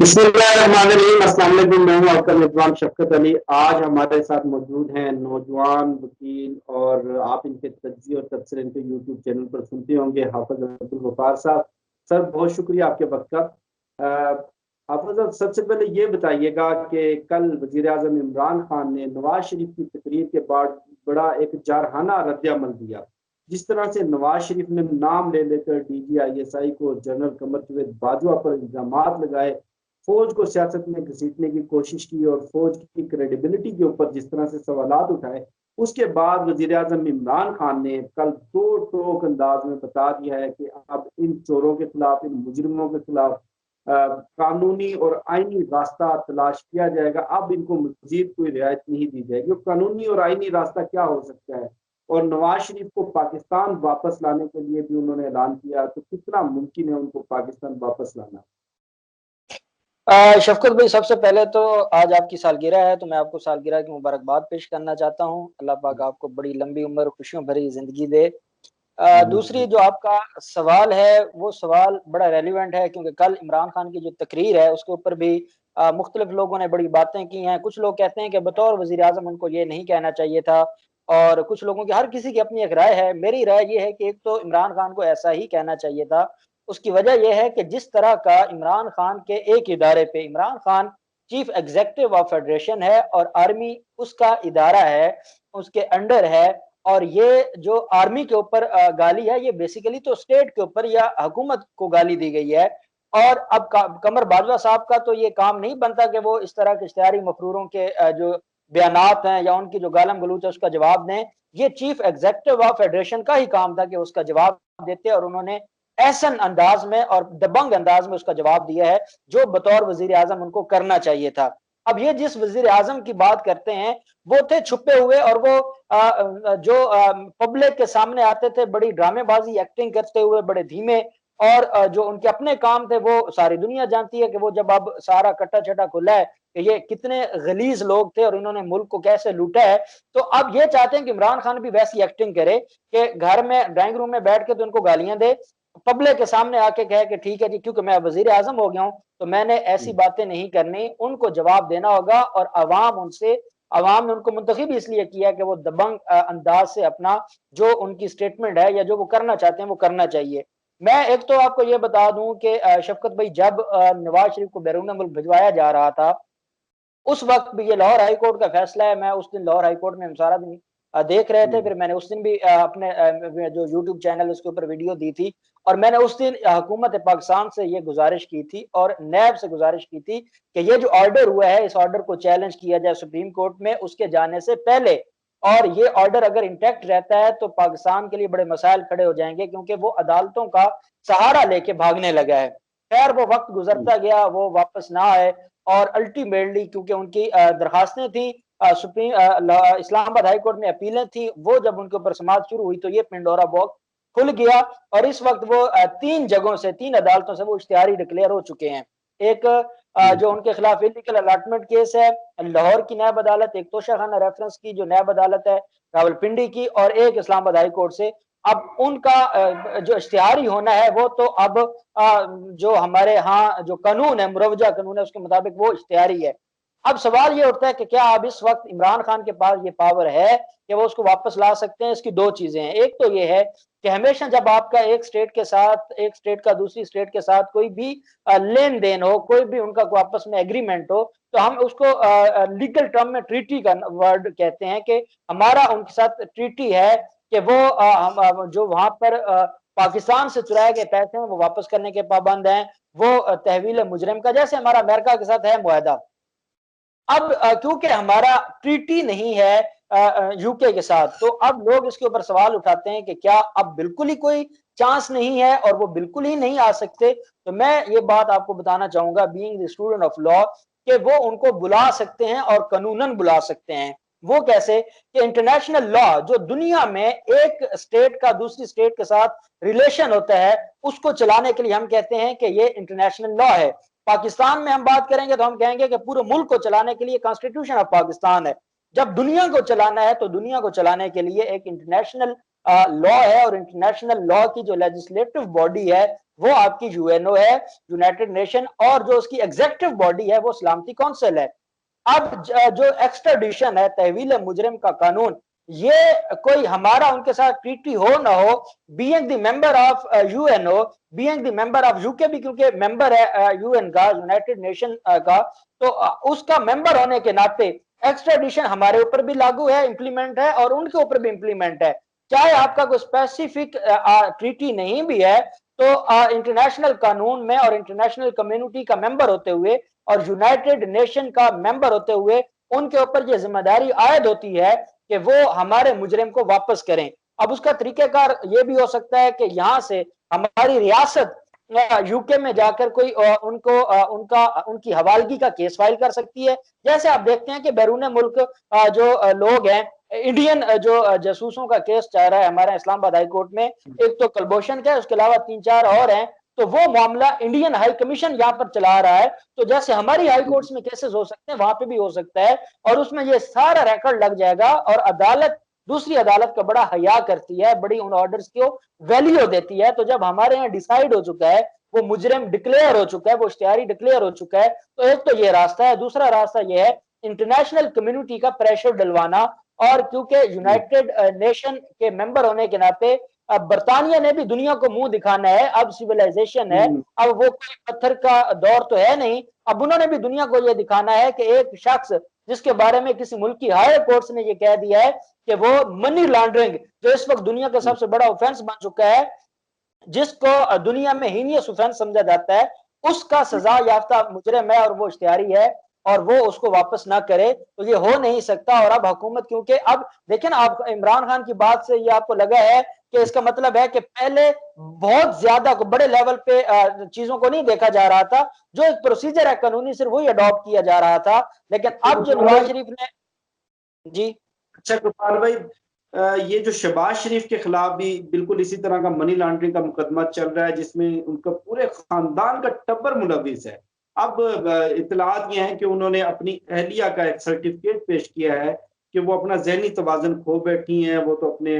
बिस्मिल्लाहिर्रहमानिर्रहीम। अस्सलाम वालेकुम। मैं हूं आपका मेजबान शफकत अली। आज हमारे साथ मौजूद हैं नौजवान वकील और आप इनके तज्जिए और तबसरे इनके यूट्यूब चैनल पर सुनते होंगे, हाफिज अब्दुल गफ्फार साहब। सर, बहुत शुक्रिया आपके वक्त का। हाफिज साहब, सबसे पहले ये बताइएगा कि कल वजीर आजम इमरान खान ने नवाज शरीफ की तकरीर के बाद बड़ा एक जारहाना रद्द-ए-अमल दिया। जिस तरह से नवाज शरीफ ने नाम ले लेकर DGISI को, जनरल कमर जावेद बाजवा पर इल्जामात लगाए, फौज को सियासत में घसीटने की कोशिश की और फौज की क्रेडिबिलिटी के ऊपर जिस तरह से सवालात उठाए, उसके बाद वजीर आजम इमरान खान ने कल दो टोक अंदाज में बता दिया है कि अब इन चोरों के खिलाफ, इन मुजरिमों के खिलाफ कानूनी और आईनी रास्ता तलाश किया जाएगा। अब इनको मजीद कोई रियायत नहीं दी जाएगी। कानूनी और आईनी रास्ता क्या हो सकता है? और नवाज शरीफ को पाकिस्तान वापस लाने के लिए भी उन्होंने ऐलान किया, तो कितना मुमकिन है उनको पाकिस्तान वापस लाना? शफकत भाई, सबसे पहले तो आज आपकी सालगिरह है, तो मैं आपको सालगिरह की मुबारकबाद पेश करना चाहता हूँ। अल्लाह पाक आपको बड़ी लंबी उम्र, खुशियों भरी जिंदगी दे। दूसरी जो आपका सवाल है, वो सवाल बड़ा रेलिवेंट है, क्योंकि कल इमरान खान की जो तकरीर है उसके ऊपर भी मुख्तलिफ लोगों ने बड़ी बातें की हैं। कुछ लोग कहते हैं कि बतौर वजीर आजम उनको ये नहीं कहना चाहिए था, और कुछ लोगों की, हर किसी की अपनी एक राय है। मेरी राय ये है कि एक तो इमरान खान को ऐसा ही कहना चाहिए था। उसकी वजह यह है कि जिस तरह का इमरान खान के एक इदारे पे, Imran Khan chief executive of federation है और आर्मी उसका इदारा है, उसके अंडर है, और ये जो आर्मी के ऊपर गाली है, ये बेसिकली तो स्टेट के ऊपर या हुकूमत को गाली दी गई है। और अब कमर बाजवा साहब का तो ये काम नहीं बनता कि वो इस तरह के इश्तिहारी मफरूरों के जो बयानात हैं या उनकी जो गालम गलूच है उसका जवाब दें। ये चीफ एग्जीक्यूटिव ऑफ फेडरेशन का ही काम था कि उसका जवाब देते, और उन्होंने ऐसन अंदाज में और दबंग अंदाज में उसका जवाब दिया है जो बतौर वजीर आजम उनको करना चाहिए था। अब ये जिस वजीर आजम की बात करते हैं, वो थे छुपे हुए, और वो जो पब्लिक के सामने आते थे बड़ी ड्रामेबाजी एक्टिंग करते हुए, बड़े धीमे, और जो उनके अपने काम थे वो सारी दुनिया जानती है कि वो जब अब सारा कट्टा छटा खुला है कि ये कितने गलीज लोग थे और इन्होंने मुल्क को कैसे लूटा है। तो अब ये चाहते हैं कि इमरान खान भी वैसी एक्टिंग करे कि घर में ड्राइंग रूम में बैठ के तो उनको गालियां दे, पब्लिक के सामने आके कहे कि ठीक है जी, क्योंकि मैं वजीर आजम हो गया हूं तो मैंने ऐसी बातें नहीं करनी। उनको जवाब देना होगा, और अवाम ने उनको मुंतखब इसलिए किया कि वो दबंग अंदाज से अपना जो उनकी स्टेटमेंट है या जो वो करना चाहते हैं वो करना चाहिए। मैं एक तो आपको ये बता दूं कि शफकत भाई, जब नवाज शरीफ को बैरून मुल्क भिजवाया जा रहा था, उस वक्त भी ये लाहौर हाई कोर्ट का फैसला है। मैं उस दिन लाहौर हाई कोर्ट में हम सारा दिन देख रहे थे। फिर मैंने उस दिन भी अपने जो यूट्यूब चैनल उसके ऊपर वीडियो दी थी, और मैंने उस दिन हुकूमत पाकिस्तान से ये गुजारिश की थी और नैब से गुजारिश की थी कि ये जो ऑर्डर हुआ है, इस ऑर्डर को चैलेंज किया जाए सुप्रीम कोर्ट में उसके जाने से पहले। और ये ऑर्डर अगर इंटैक्ट रहता है तो पाकिस्तान के लिए बड़े मसाइल खड़े हो जाएंगे, क्योंकि वो अदालतों का सहारा लेके भागने लगा है। खैर, वो वक्त गुजरता गया, वो वापस ना आए, और अल्टीमेटली क्योंकि उनकी दरखास्तें थी, सुप्रीम इस्लामाबाद हाई कोर्ट में अपीलें थी, वो जब उनके ऊपर समाप्त शुरू हुई तो ये पिंडोरा बॉक्स खुल गया। और इस वक्त वो तीन जगहों से, तीन अदालतों से वो इश्तिहारी डिक्लेयर हो चुके हैं। एक जो उनके खिलाफ इलीगल अलॉटमेंट केस है लाहौर की नैब अदालत, एक तोशा खाना रेफरेंस की जो नैब अदालत है रावलपिंडी की, और एक इस्लामाबाद हाई कोर्ट से। अब उनका जो इश्तिहारी होना है वो तो अब जो हमारे यहाँ जो कानून है, मुरवजा कानून है, उसके मुताबिक वो इश्तिहारी है। अब सवाल ये उठता है कि क्या अब इस वक्त इमरान खान के पास ये पावर है कि वो उसको वापस ला सकते हैं? इसकी दो चीजें हैं। एक तो ये है कि हमेशा जब आपका एक स्टेट के साथ, एक स्टेट का दूसरी स्टेट के साथ कोई भी लेन देन हो, कोई भी उनका कोई आपस में एग्रीमेंट हो, तो हम उसको लीगल टर्म में ट्रीटी का वर्ड कहते हैं कि हमारा उनके साथ ट्रीटी है कि वो हम जो वहां पर पाकिस्तान से चुराए गए पैसे हैं वो वापस करने के पाबंद हैं। वो तहवील मुजरिम का, जैसे हमारा अमेरिका के साथ है मुआहदा। अब क्योंकि हमारा ट्रीटी नहीं है यूके के साथ, तो अब लोग इसके ऊपर सवाल उठाते हैं कि क्या अब बिल्कुल ही कोई चांस नहीं है और वो बिल्कुल ही नहीं आ सकते? तो मैं ये बात आपको बताना चाहूंगा, being the student of law, कि वो उनको बुला सकते हैं और कानूनन बुला सकते हैं। वो कैसे? कि इंटरनेशनल लॉ, जो दुनिया में एक स्टेट का दूसरी स्टेट के साथ रिलेशन होता है, उसको चलाने के लिए हम कहते हैं कि ये इंटरनेशनल लॉ है। पाकिस्तान में हम बात करेंगे तो हम कहेंगे कि पूरे मुल्क को चलाने के लिए कॉन्स्टिट्यूशन ऑफ पाकिस्तान है। जब दुनिया को चलाना है तो दुनिया को चलाने के लिए एक इंटरनेशनल लॉ है, और इंटरनेशनल लॉ की जो लेजिस्लेटिव बॉडी है वो आपकी यूएनओ है, यूनाइटेड नेशन, और जो उसकी एग्जीक्यूटिव बॉडी है वो सलामती काउंसिल है। अब जो एक्स्ट्राडिशन है, तहवील मुजरिम का कानून, ये कोई हमारा उनके साथ ट्रीटी हो ना हो, being the member of UNO, being the member of UK भी क्योंकि मेंबर है यूएन का, यूनाइटेड नेशन का, तो उसका मेंबर होने के नाते एक्स्ट्राडिशन हमारे ऊपर भी लागू है, इंप्लीमेंट है, और उनके ऊपर भी इंप्लीमेंट है। चाहे आपका कोई स्पेसिफिक ट्रीटी नहीं भी है, तो इंटरनेशनल कानून में और इंटरनेशनल कम्युनिटी का मेंबर होते हुए और यूनाइटेड नेशन का मेंबर होते हुए उनके ऊपर ये जिम्मेदारी आयद होती है कि वो हमारे मुजरिम को वापस करें। अब उसका तरीकेकार ये भी हो सकता है कि यहाँ से हमारी रियासत यूके में जाकर कोई उनको उनकी हवालगी का केस फाइल कर सकती है। जैसे आप देखते हैं कि बैरून मुल्क जो लोग हैं, इंडियन जो जासूसों का केस चल रहा है हमारे इस्लामाबाद हाई कोर्ट में, एक तो कलभूषण का है, उसके अलावा 3-4 और हैं, तो वो मामला इंडियन हाई कमीशन यहाँ पर चला रहा है। तो जैसे हमारी हाई कोर्ट्स में केसेस हो सकते हैं, वहां पे भी हो सकता है, और उसमें ये सारा रिकॉर्ड लग जाएगा, और अदालत, दूसरी अदालत का बड़ा हया करती है, बड़ी उन ऑर्डर्स को वैल्यू देती है। तो जब हमारे यहाँ डिसाइड हो चुका है, वो मुजरिम डिक्लेयर हो चुका है, वो इश्तिहारी डिक्लेयर हो चुका है, तो एक तो ये रास्ता है। दूसरा रास्ता ये है इंटरनेशनल कम्युनिटी का प्रेशर डलवाना, और क्योंकि यूनाइटेड नेशन के मेंबर होने के नाते अब बरतानिया ने भी दुनिया को मुंह दिखाना है, अब सिविलाइजेशन है, अब वो कोई पत्थर का दौर तो है नहीं, अब उन्होंने भी दुनिया को यह दिखाना है कि एक शख्स जिसके बारे में किसी मुल्क की हायर कोर्ट्स ने यह कह दिया है कि वो मनी लॉन्ड्रिंग, जो इस वक्त दुनिया का सबसे बड़ा ऑफेंस बन चुका है, जिसको दुनिया में हीनियस ऑफेंस समझा जाता है, उसका सजा याफ्ता मुजरिम है और वो इश्तिहारी है, और वो उसको वापस ना करे, तो ये हो नहीं सकता। और अब हुकूमत, क्योंकि अब देखें ना, आप इमरान खान की बात से ये आपको लगा है कि इसका मतलब है कि पहले बहुत ज्यादा बड़े लेवल पे चीजों को नहीं देखा जा रहा था, जो एक प्रोसीजर है कानूनी सिर्फ वही अडॉप्ट किया जा रहा था, लेकिन अब जो नवाज शरीफ ने, जी अच्छा कृपाल भाई, ये जो शहबाज शरीफ के खिलाफ भी बिल्कुल इसी तरह का मनी लॉन्ड्रिंग का मुकदमा चल रहा है, जिसमें उनका पूरे खानदान का टब्बर मुलविस है। अब इतलात ये है कि उन्होंने अपनी अहलिया का एक सर्टिफिकेट पेश किया है कि वो अपना जहनी तवाज़ुन खो बैठी हैं। वो तो अपने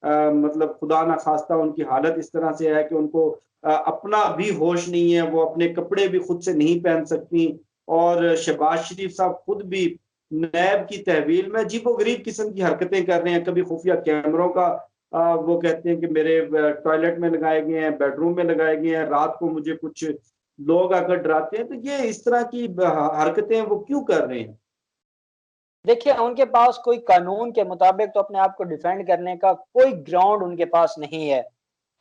मतलब खुदा ना खास्ता उनकी हालत इस तरह से है कि उनको अपना भी होश नहीं है, वो अपने कपड़े भी खुद से नहीं पहन सकती, और शहबाज शरीफ साहब खुद भी नैब की तहवील में अजीबोगरीब किस्म की हरकतें कर रहे हैं। कभी खुफिया कैमरों का वो कहते हैं कि मेरे टॉयलेट में लगाए गए हैं, बेडरूम में लगाए गए हैं, रात को मुझे कुछ लोग आकर डराते हैं। तो ये इस तरह की हरकतें वो क्यों कर रहे हैं? देखिए, उनके पास कोई कानून के मुताबिक तो अपने आप को डिफेंड करने का कोई ग्राउंड उनके पास नहीं है।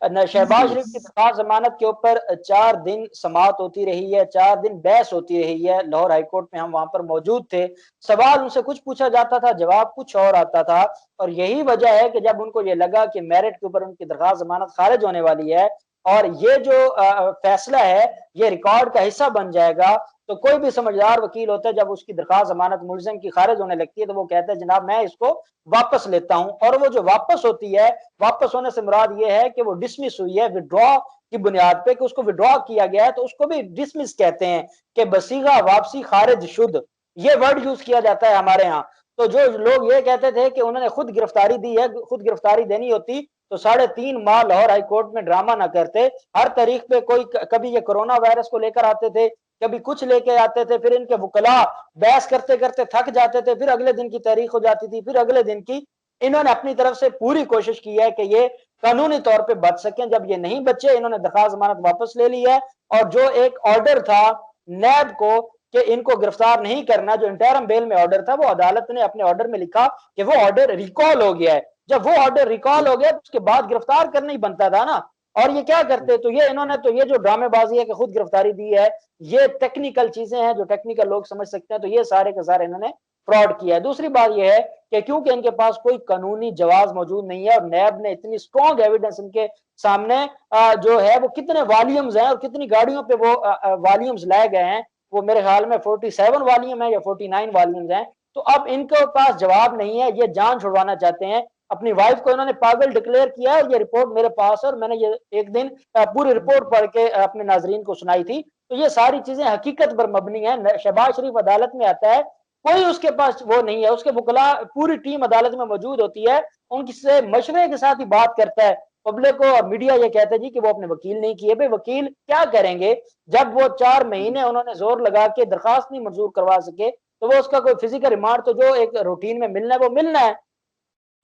शहबाज शरीफ की दरखास्त जमानत के ऊपर 4 दिन समाअत होती रही है, 4 दिन बहस होती रही है लाहौर हाईकोर्ट में, हम वहां पर मौजूद थे। सवाल उनसे कुछ पूछा जाता था, जवाब कुछ और आता था, और यही वजह है कि जब उनको ये लगा कि मेरिट के ऊपर उनकी दरखास्त जमानत खारिज होने वाली है, और ये जो फैसला है ये रिकॉर्ड का हिस्सा बन जाएगा, तो कोई भी समझदार वकील होता है, जब उसकी दरखास्त जमानत मुलजिम की खारिज होने लगती है, तो वो कहता है जनाब मैं इसको वापस लेता हूं। और वो जो वापस होती है, वापस होने से मुराद ये है कि वो डिसमिस हुई है विड्रॉ की बुनियाद पे, कि उसको विड्रॉ किया गया है, तो उसको भी डिसमिस कहते हैं, कि बसीगा वापसी खारिज शुद्ध, ये वर्ड यूज किया जाता है हमारे यहाँ। तो जो लोग ये कहते थे कि उन्होंने खुद गिरफ्तारी दी है, खुद गिरफ्तारी देनी होती तो 3.5 माह लाहौर हाईकोर्ट में ड्रामा ना करते, हर तारीख पे कोई, कभी ये कोरोना वायरस को लेकर आते थे, कभी कुछ लेके आते थे, फिर इनके वकला बहस करते करते थक जाते थे, फिर अगले दिन की तारीख हो जाती थी, फिर अगले दिन की। इन्होंने अपनी तरफ से पूरी कोशिश की है कि ये कानूनी तौर पे बच सकें। जब ये नहीं बचे, इन्होंने दरखास्त जमानत वापस ले ली है, और जो एक ऑर्डर था नैब को कि इनको गिरफ्तार नहीं करना, जो इंटरम बेल में ऑर्डर था, वो अदालत ने अपने ऑर्डर में लिखा कि वो ऑर्डर रिकॉल हो गया है। जब वो ऑर्डर रिकॉल हो गया तो उसके बाद गिरफ्तार करना ही बनता था ना। और ये क्या करते, तो ये इन्होंने, तो ये जो ड्रामेबाजी है कि खुद गिरफ्तारी दी है, ये टेक्निकल चीजें हैं जो टेक्निकल लोग समझ सकते हैं, तो ये सारे के सारे इन्होंने फ्रॉड किया है। दूसरी बात यह है कि क्योंकि इनके पास कोई कानूनी जवाब मौजूद नहीं है, और नैब ने इतनी स्ट्रॉन्ग एविडेंस इनके सामने जो है, वो कितने वॉल्यूम्स हैं और कितनी गाड़ियों पे वो वॉल्यूम्स लाए गए हैं, वो मेरे ख्याल में 47 वॉल्यूम है या 49 वॉल्यूम्स हैं। तो अब इनके पास जवाब नहीं है, ये जान छुड़वाना चाहते हैं। अपनी वाइफ को इन्होंने पागल डिक्लेयर किया, और ये रिपोर्ट मेरे पास है, और मैंने ये एक दिन पूरी रिपोर्ट पढ़ के अपने नाजरीन को सुनाई थी। तो ये सारी चीजें हकीकत पर मबनी है। शहबाज शरीफ अदालत में आता है, कोई उसके पास वो नहीं है, उसके वकला पूरी टीम अदालत में मौजूद होती है, उनसे मशवरे के साथ ही बात करता है। पब्लिक को मीडिया ये कहता है जी कि वो अपने वकील नहीं किए। भाई वकील क्या करेंगे जब वो 4 महीने उन्होंने जोर लगा के दरखास्त नहीं मंजूर करवा सके, तो वो उसका कोई फिजिकल रिमांड तो जो एक रूटीन में मिलना है वो मिलना है।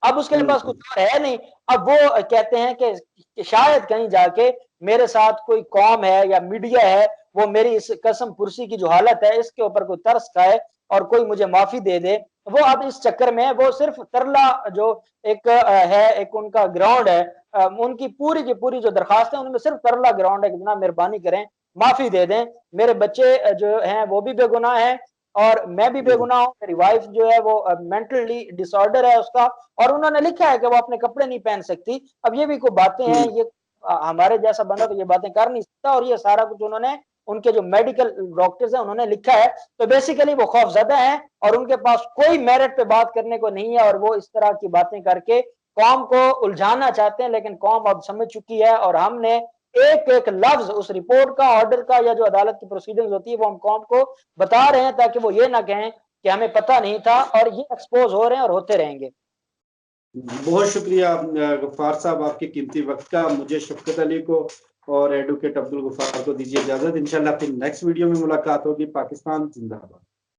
अब उसके पास कुछ और है नहीं। अब वो कहते हैं कि शायद कहीं जाके मेरे साथ कोई कौम है या मीडिया है, वो मेरी इस कसम पुरसी की जो हालत है इसके ऊपर कोई तरस खाए और कोई मुझे माफी दे दे। वो अब इस चक्कर में वो सिर्फ तरला जो एक है, एक उनका ग्राउंड है, उनकी पूरी की पूरी जो दरखास्त है उनमें सिर्फ तरला ग्राउंड है कि जनाब मेहरबानी करें, माफी दे दें, मेरे बच्चे जो हैं वो भी बेगुनाह हैं और मैं भी बेगुनाह हूँ, मेरी वाइफ जो है वो मेंटली डिसऑर्डर है उसका, और उन्होंने लिखा है कि वो अपने कपड़े नहीं पहन सकती। अब ये भी कोई बातें हैं, ये हमारे जैसा बंदा तो ये बातें कर नहीं सकता, और ये सारा कुछ उन्होंने उनके जो मेडिकल डॉक्टर्स हैं उन्होंने लिखा है। तो बेसिकली वो खौफजदा हैं और उनके पास कोई मेरिट पे बात करने को नहीं है, और वो इस तरह की बातें करके कौम को उलझाना चाहते हैं। लेकिन कौम अब समझ चुकी है, और हमने एक एक लफ्ज उस रिपोर्ट का, ऑर्डर का, या जो अदालत की प्रोसीडिंग्स होती है वो हम कौम को बता रहे हैं, ताकि वो ये ना कहें कि हमें पता नहीं था, और ये एक्सपोज हो रहे हैं और होते रहेंगे। बहुत शुक्रिया गफ्फार साहब आपके कीमती वक्त का। मुझे शफकत अली को और एडवोकेट अब्दुल गफ्फार को दीजिए इजाजत। इंशाल्लाह फिर नेक्स्ट वीडियो में मुलाकात होगी। पाकिस्तान जिंदाबाद।